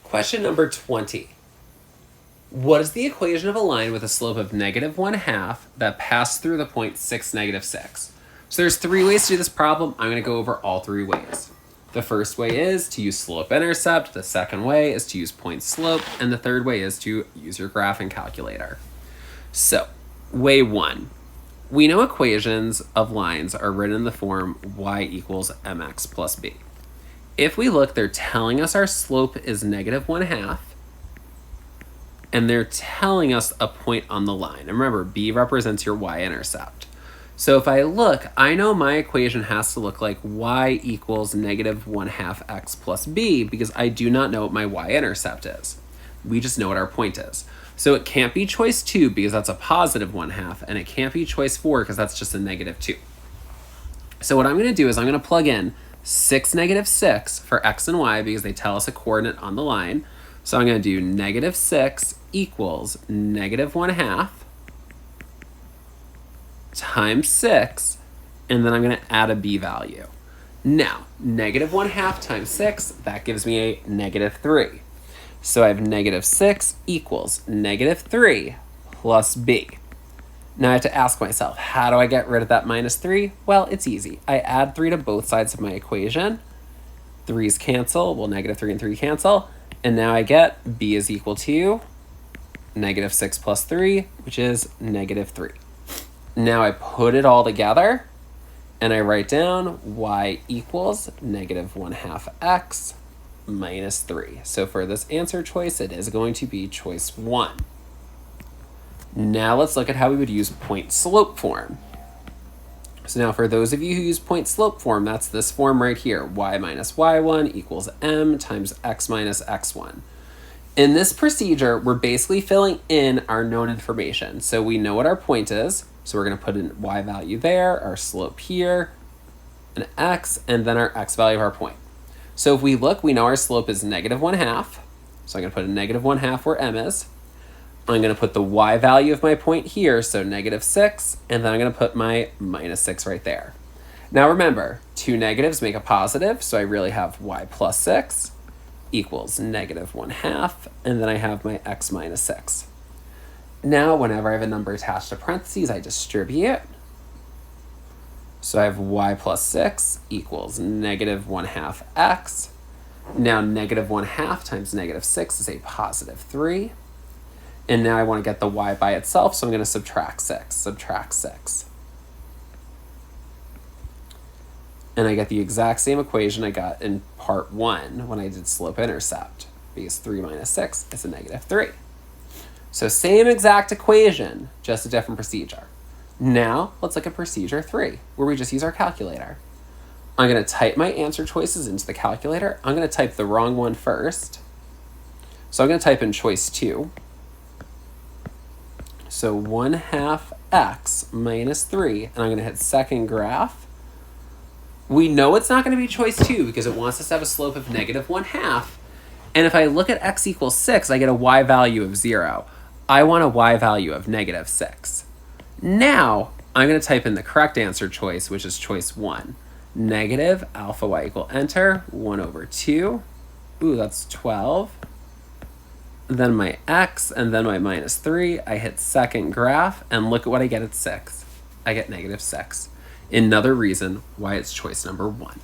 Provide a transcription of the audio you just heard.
Question number 20. What is the equation of a line with a slope of -1/2 that passed through the point 6, -6? So there's three ways to do this problem. I'm going to go over all three ways. The first way is to use slope-intercept, the second way is to use point-slope, and the third way is to use your graphing calculator. So, way one. We know equations of lines are written in the form y equals mx plus b. If we look, they're telling us our slope is -1/2, and they're telling us a point on the line. And remember, b represents your y-intercept. So if I look, I know my equation has to look like y equals -1/2 x plus b because I do not know what my y-intercept is. We just know what our point is. So it can't be choice 2 because that's a +1/2, and it can't be choice 4 because that's just a -2. So what I'm going to do is I'm going to plug in 6, -6 for x and y because they tell us a coordinate on the line. So I'm going to do -6 equals -1/2 times 6, and then I'm going to add a b value. Now, -1/2 times 6, that gives me a -3. So I have -6 equals -3 plus b. Now I have to ask myself, how do I get rid of that -3? Well, it's easy. I add 3 to both sides of my equation. 3's cancel, well, -3 and 3 cancel, and now I get b is equal to -6 plus 3, which is -3. Now I put it all together, and I write down y equals -1/2 x minus 3. So for this answer choice, it is going to be choice 1. Now let's look at how we would use point-slope form. So now for those of you who use point-slope form, that's this form right here, y minus y1 equals m times x minus x1. In this procedure, we're basically filling in our known information. So we know what our point is, so we're going to put in y value there, our slope here, an x, and then our x value of our point. So if we look, we know our slope is -1/2. So I'm going to put a -1/2 where m is. I'm going to put the y value of my point here, so -6, and then I'm going to put my -6 right there. Now remember, two negatives make a positive, so I really have y plus 6 equals -1/2, and then I have my x minus 6. Now, whenever I have a number attached to parentheses, I distribute. So I have y plus 6 equals -1/2 x. Now, -1/2 times -6 is a +3. And now I want to get the y by itself, so I'm going to subtract 6. And I get the exact same equation I got in part 1 when I did slope-intercept, because 3 minus 6 is a -3. So same exact equation, just a different procedure. Now, let's look at procedure 3, where we just use our calculator. I'm going to type my answer choices into the calculator. I'm going to type the wrong one first. So I'm going to type in choice 2. So 1/2 x minus 3, and I'm going to hit second graph. We know it's not going to be choice 2 because it wants us to have a slope of -1/2. And if I look at x equals 6, I get a y value of 0. I want a y value of -6. Now, I'm going to type in the correct answer choice, which is choice 1. Negative alpha y equal enter, 1/2. Ooh, that's 12. Then my x, and then my -3. I hit second graph, and look at what I get at 6. I get -6. Another reason why it's choice number 1.